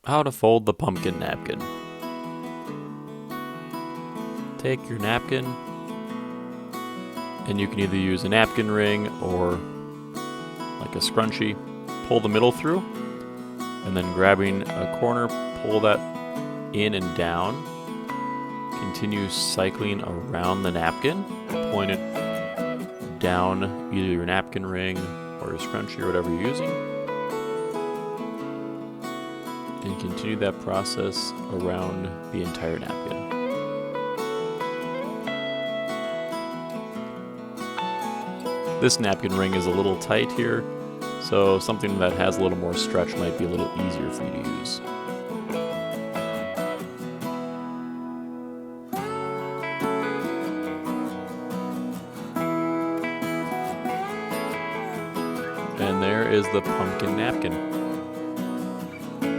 How to fold the pumpkin napkin. Take your napkin, and you can either use a napkin ring or like a scrunchie. Pull the middle through, and then grabbing a corner, pull that in and down. Continue cycling around the napkin, point it down either your napkin ring or your scrunchie or whatever you're using. And continue that process around the entire napkin. This napkin ring is a little tight here, so something that has a little more stretch might be a little easier for you to use. And there is the pumpkin napkin.